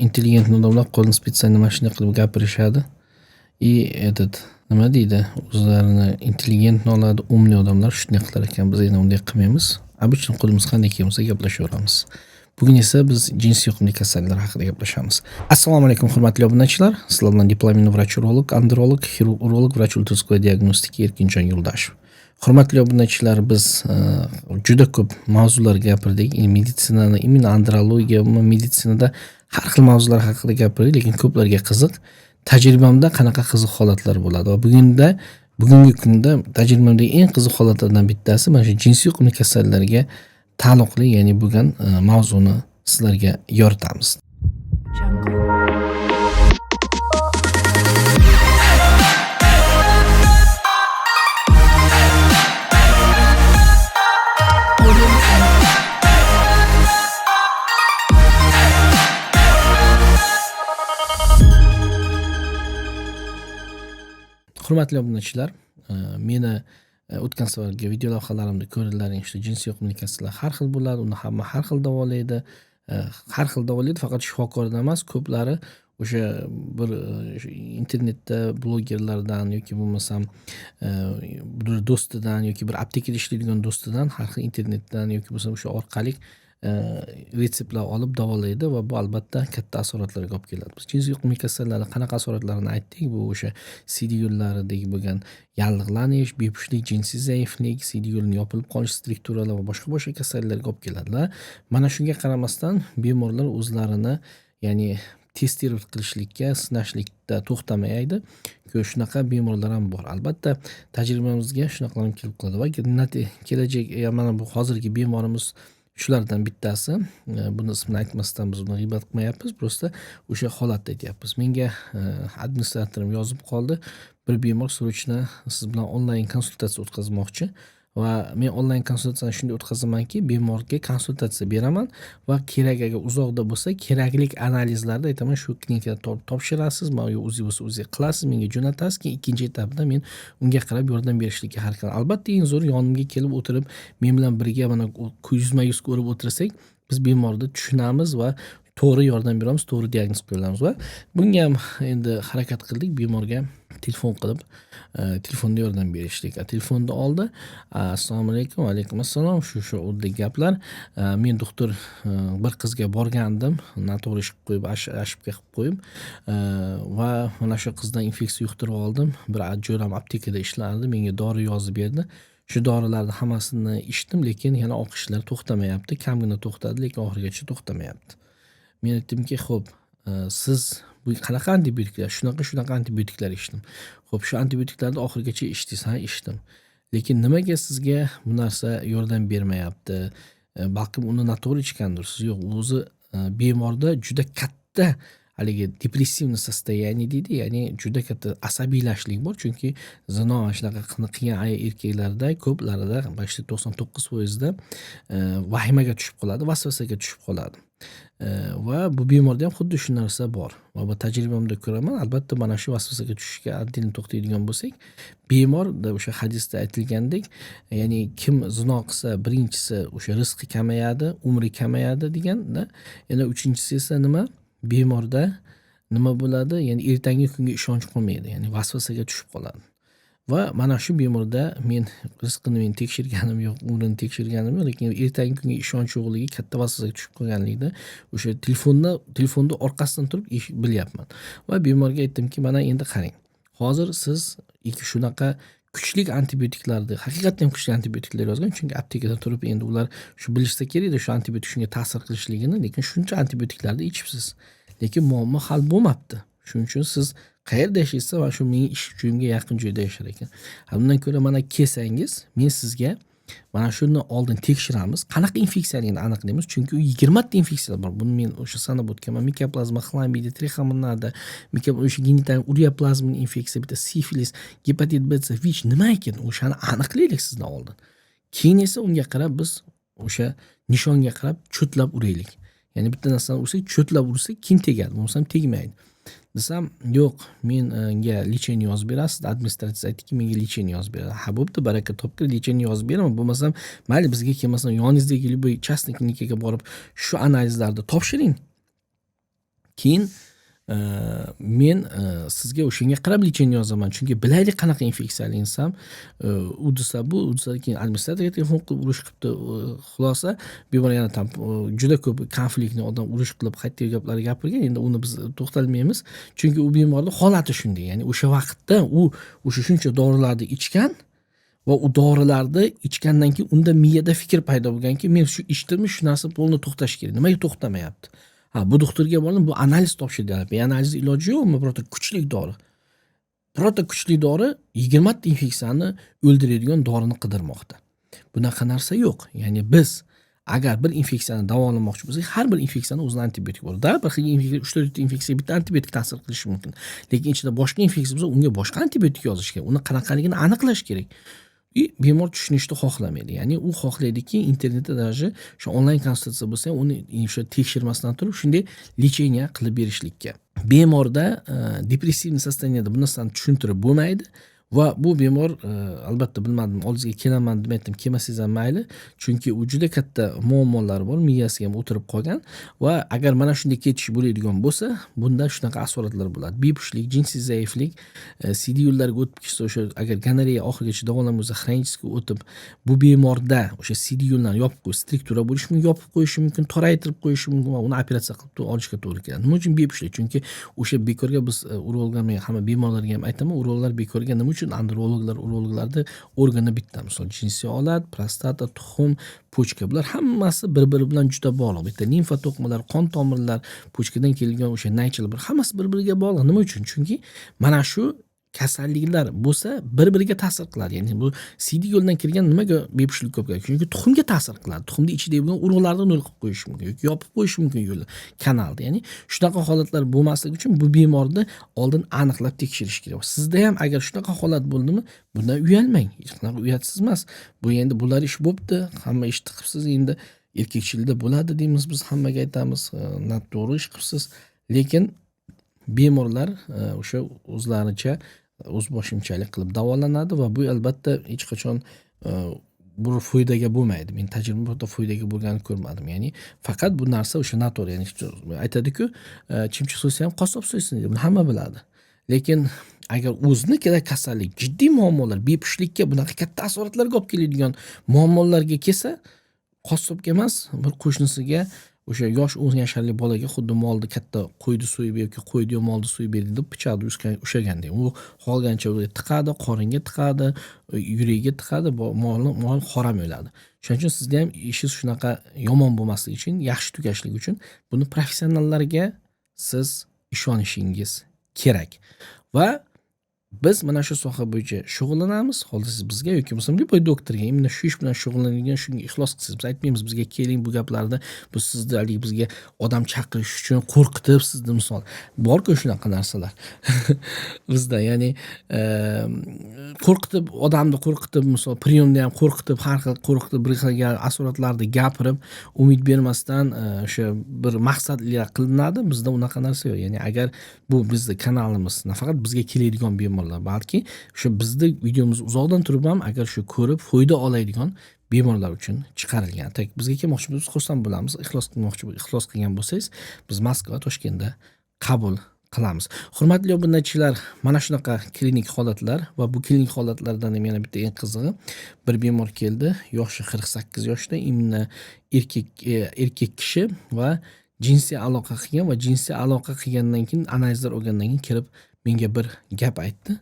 intelligentni odamlar qo'lini специально mashina qilib gapirishadi. Nima deydi? O'zlarini intelligentni oladi, umli odamlar shunday qilar ekan. Biz endi unday qilmaymiz. Обычно qo'limiz qanday kelsa gaplashaveramiz. Bugun esa biz jinsiy yuqumli kasalliklar haqida gaplashamiz. Assalomu alaykum hurmatli obunachilar. Sizlar bilan diplomatli vrach-urolog, androlog, xirurg, vrach ultrasvetoy diagnostika Erkinjon Yo'ldashev. Hurmatli obunachilar, biz juda ko'p mavzular gapirdik. Meditsinani, immunoandrologiya, meditsinada har xil mavzular haqida gapirdik, lekin ko'plarga qiziq. Tajribamda qanaqa qiziq holatlar bo'ladi va bugungi kunda tajribamdagi eng qiziq holatlardan bittasi mana shu jinsiy yuqumli kasalliklarga taalluqli, ya'ni bo'lgan mavzuni sizlarga yoritamiz. Hurmatli obunachilar, meni o'tgan safargi video lavhalarimda ko'rdilaring, işte jinsiy yuqumli kasalliklar har xil bo'ladi, uni hamma har xil davolaydi. Har xil davolaydi, faqat shifokordan emas, ko'plari o'sha bir internetda blogerlardan yoki bo'lmasam bir do'stidan yoki bir aptekada ishlaydigan do'stidan, har xil internetdan yoki bo'lmasam o'sha orqali retseptlar olib davolaydi va bu albatta katta asoratlarga olib keladi. Biz jinsiy yuqumli kasalliklarning qanaqa asoratlarini aytdik. Bu o'sha siydik yo'llaridagi bo'lgan yallig'lanish, bepushtlik, jinsiy zaiflik, siydik yo'lining yopilib qolish strukturalar va boshqa kasalliklarga olib keladilar. Mana shunga qaramasdan bemorlar o'zlarini, ya'ni test qilishlikka, sinashlikda to'xtamaydi. Shunaqa bemorlar ham bor. Albatta tajribamizga shunaqalar ham kelib qoladi va kelajak, mana bu hozirgi bemorimiz shulardan bittasi. Buni ismini aytmasdan biz uni g'iybat qilmayapmiz, prosta o'sha holatda aytyapmiz. Menga administratorim yozib qoldi. Bir bemor srochna siz bilan onlayn konsultatsiya o'tkazmoqchi va men onlayn konsultatsiyani shunday o'tkazamanki, bemorga konsultatsiya beraman va kerak agar uzoqda bo'lsa, keraklik analizlarni aytaman, shu klinikada topshirasiz, mana o'zi bo'lsa o'zi qilasiz, menga jo'natasiz, keyin ikkinchi etapda men unga qarab yordam berishlikka harakat qilaman. Albatta eng zo'r yonimga kelib o'tirib, men bilan birga mana yuzma-yuz ko'rib o'tirsak, biz bemorni tushunamiz va to'g'ri yordam beramiz, to'g'ri diagnoz qo'yamiz va bunga ham endi harakat qildik. Bemorga telefon qilib, telefonda yordam berishlik. Telefonni oldi. Assalomu alaykum, va alaykum assalom. Shu o'rdek gaplar. Men doktor bir qizga borgandim, noto'g'ri ish qilib qo'yib, ошибка qilib qo'yib va mana shu qizdan infeksiya yuqtirib oldim. Bir jo'ram aptekada ishlardi, menga dori yozib berdi. Shu dorilarni hammasini ichdim, lekin yana oqishlar to'xtamayapti. Kamgina to'xtadi, lekin oxirigacha to'xtamayapti. Men aytdimki, xo'p, siz bu qanaqa antibiotiklar? Shunaqa antibiotiklar ichdim. Xo'p, shu antibiotiklarni oxirigacha ichdingiz? Ha, ichdim. Lekin nimaga sizga bu narsa yordam bermayapti? Balkim uni noto'g'ri ichgandirsiz. Yo'q, o'zi bemorda juda katta haligi depressivniy состояние deydi, ya'ni juda katta asabiylashlik bor. Chunki zino shunaqa qilgan erkaklarda ko'plarida 99% vahimaga tushib qoladi, vasvasaga tushib qoladi. Va bu bemorda ham xuddi shu narsa bor. Va bu tajribamda ko'raman. Albatta mana shu vasvasaga tushishga adil to'xtaydigan bo'lsak, bemorda o'sha hadisda aytilgandek, ya'ni kim zino qilsa, birinchisi o'sha rizqi kamayadi, umri kamayadi deganda, yana uchinchisi esa nima? Bemorda nima bo'ladi? Ya'ni ertangi kunga ishonch qolmaydi, ya'ni vasvasaga tushib qoladi. Va mana shu bemorda men rizqini tekshirganim yo'q, umrini tekshirganim yo'q, lekin ertangi kunga ishonch yo'qligi, katta vasvasaga tushib qolganligida o'sha telefonda orqasidan turib bilyapman. Va bemorga aytdimki, mana endi qarang. Hozir siz shunaqa kuchli antibiotiklarni, haqiqatan ham kuchli antibiotiklar yozgan, chunki aptekada turib endi ular shu bilishsa kerak-da shu antibiotik shunga ta'sir qilishligini, lekin shuncha antibiotiklarni ichibsiz. Lekin muammo hal bo'lmabdi. Shuning uchun siz qayerda yashaysiz, mana shu mening ish joyimga yaqin joyda yashar ekan. Bundan ko'ra mana kelsangiz, men sizga mana shuni oldin tekshiramiz. Qanaqa infeksiyaligini aniqlaymiz, chunki u 20 ta infeksiyalar bor. Buni men o'sha sanab o'tganman. Mikoplazma, xlamida, trichomonada, o'sha genital ureoplazmin infeksiya, bitta sifilis, gepatit B, C, VICH nima ekan? O'shani aniqlaylik sizdan oldin. Keyin esa unga qarab biz o'sha nishonga qarab cho'tlab uraylik. Ya'ni bitta narsani ursak, cho'tlab ursak, keyin tegadi, bo'lmasam tegmaydi. Desam, yo'q, menga lecheniya yozib berasiz. Administratsiya aytdiki, menga lecheniya yozib beradi. Ha, bo'pti, baraka topdi, lecheniya yozib beraman. Bo'lmasam, mayli bizga kelmasam, yoningizdagi любой частный klinikaga borib shu analizlarni topshiring. Keyin men sizga o'shanga qarab lecheniya yozaman. Chunki bilaylik qanaqa infeksiyali inson. U desa bu, u desa keyin administratorga telefon qilib urush qilibdi. Xulosa bemor yana tam juda ko'p konfliktni odam urush qilib qaytdagi gaplarni gapirgan. Endi uni biz to'xtalmaymiz. Chunki u bemorning holati shunday. Ya'ni o'sha vaqtda u o'sha shuncha dorilarni ichgan va u dorilarni ichgandan keyin unda miyada fikr paydo bo'lganki, men shu ichdimmi, shu narsa bo'lni to'xtash kerak. Nimaga to'xtamayapti? Bu doktorga bordim, bu analiz topshirdilar. Analiz iloji yo'qmi? Birorta kuchli dori. Birorta kuchli dori 20 ta infeksiyani o'ldiradigan dorini qidirmoqda. Bunaqa narsa yo'q. Ya'ni biz agar bir infeksiyani davolamoqchi bo'lsak, har bir infeksiyani o'zida antibiotik bor. Bir xil 3-4 ta infeksiya bitta antibiotik ta'sir qilishi mumkin. Lekin ichida boshqa infeksiya bo'lsa, unga boshqa antibiotik yozish kerak. Uni qanaqaligini aniqlash kerak. Bemor tushunishni xohlamaydi. Ya'ni u xohlaydiki, internetda даже shu onlayn konsultatsiya bo'lsa ham uni o'sha tekshirmasdan turib shunday lecheniya qilib berishlikka. Bemorda depressivniy состояниеda bu narsani tushuntirib bo'lmaydi va bu bemor albatta bilmadim, oldingizga kelaman deb aytdim, kelmasangiz ham mayli, chunki u juda katta muammolari bor, miyasiga ham o'tirib qolgan va agar mana shunday ketish bo'ladigan bo'lsa, bunda shunaqa asoratlar bo'ladi. Bepushtlik, jinsiy zaiflik, CD yo'llariga o'tib ketsa, o'sha agar gonoreya oxirigacha davolanmasa, xronический o'tib, bu bemorda o'sha CD yo'llarini yopib qo'yish, struktura bo'lishi mumkin, yopib qo'yishi mumkin, toraytirib qo'yishi mumkin va uni operatsiya qilib olishga to'g'ri keladi. Nima uchun bepushtlik? Chunki o'sha bekorga biz urologlarga, hamma bemorlarga ham aytaman, urologlar bekorga nima uchun urologlarda organi bitta, misol jinsiy olat, prostata, tuxum, pochka, bular hammasi bir-biri bilan juda bog'liq. Bitta limfa to'qimalar, qon tomirlar, pochkadan kelgan o'sha naychalar, hammasi bir-biriga bog'liq. Nima uchun? Chunki mana shu kasalliklar bo'lsa bir-biriga ta'sir qiladi. Ya'ni bu CD yo'ldan kirgan nimaga bepushtlik ko'p keladi? Chunki tuxumga ta'sir qiladi. Tuxumning ichidagi bo'lgan urug'larni nol qilib qo'yish mumkin yoki yopib qo'yish mumkin yo'lni, kanalni. Ya'ni shunaqa holatlar bo'lmasligi uchun bu bemorni oldin aniqlab tekshirish kerak. Sizda ham agar shunaqa holat bo'ldimi, bundan uyalmang. Hech qanaqa uyatsiz emas. Bu endi bular ish bo'pti, hamma ishni qilibsiz, endi erkakchilikda bo'ladi deymiz, biz hammaga aytamiz, noto'g'ri ish qilibsiz. Lekin bemorlar o'sha o'zlaricha o'zboshimchalik qilib davolanadi va bu albatta hech qachon bir foydaga bo'lmaydi. Men tajribamda foydaga bo'lganini ko'rmadim. Ya'ni faqat bu narsa o'sha noto'g'ri. Ya'ni aytadi-ku, chimchiq so'ysa ham qassob so'ysin deb. Buni hamma biladi. Lekin agar o'zinikida kasallik, jiddiy muammolar, bepushtlikka, bunaqa katta asoratlarga olib keladigan muammolarga kelsa, qassobga emas, bir qo'shnisiga, o'sha yosh 10 yoshli bolaga xuddi molni katta qo'yni so'yib yoki qo'yni yo molni so'yib berdi deb pichoqni ushagandek. U qolgancha tiqadi, qoringa tiqadi, yuragiga tiqadi, mol harom o'ladi. Shuning uchun sizda ham ishingiz shunaqa yomon bo'lmasligi uchun, yaxshi tugashligi uchun buni professionallarga siz ishonishingiz kerak. Va biz mana shu soha bo'yicha shug'ullanamiz. Hozir siz bizga yoki bo'lmasa любой doktorga именно shu ish bilan shug'ullanadigan, shunga ixlos qilsangiz, biz aytmaymiz bizga keling bu gaplarni, bu sizni haligi bizga odam chaqirish uchun qo'rqitib sizni, misol bor-ku shunaqa narsalar. Bizda ya'ni qo'rqitib, odamni qo'rqitib, misol priyomda ham qo'rqitib, har xil qo'rqitib, bir xil asoratlarni gapirib, umid bermasdan o'sha bir maqsadli qilinadi. Bizda unaqa narsa yo'q. Ya'ni agar bu bizning kanalimiz nafaqat bizga keladigan bemorlar, balki shu bizning videomiz uzoqdan turib ham agar shu ko'rib foyda oladigan bemorlar uchun chiqarilgan. Bizga kelmoqchi bo'lsangiz, xursand bo'lamiz. Ixlos qilgan bo'lsangiz, biz Moskva, Toshkentda qabul qilamiz. Hurmatli obunachilar, mana shunaqa klinik holatlar va bu klinik holatlardan ham yana bitta eng qizig'i, bir bemor keldi, yoshi 48 yoshda, imni erkak kishi va jinsiy aloqa qilgan va jinsiy aloqa qilgandan keyin analizlar olgandan keyin kirib menga bir gap aytdi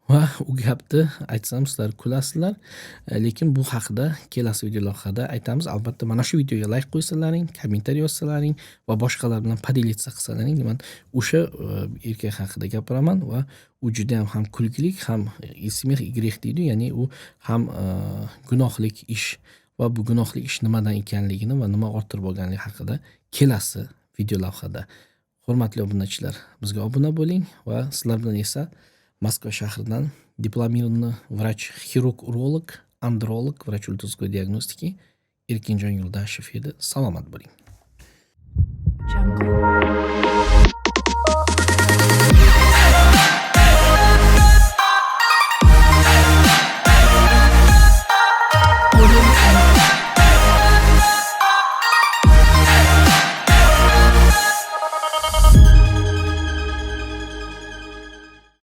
va u gapni aytsam sizlar kulasizlar, lekin bu haqida kelasi videolarda aytamiz. Albatta mana shu videoga like qo'ysalaring, kommentariy yozsalaring va boshqalar bilan podelиться qilsalaring, men o'sha erkak haqida gapiraman va u juda ham kulgilik, ham ismih igrih deydi, ya'ni u ham gunohlik ish va bu gunohli ish nimadan ekanligini va nima orttirib olganligi haqida kelasi video lavhada. Hurmatli obunachilar, bizga obuna bo'ling va sizlar bilan esa Moskva shahridan diplomированный vrach, xirurg, urolog, androlog, vrach ultrasvуковой diagnostiki Erkinjon Yo'ldashev edi. Salomat bo'ling.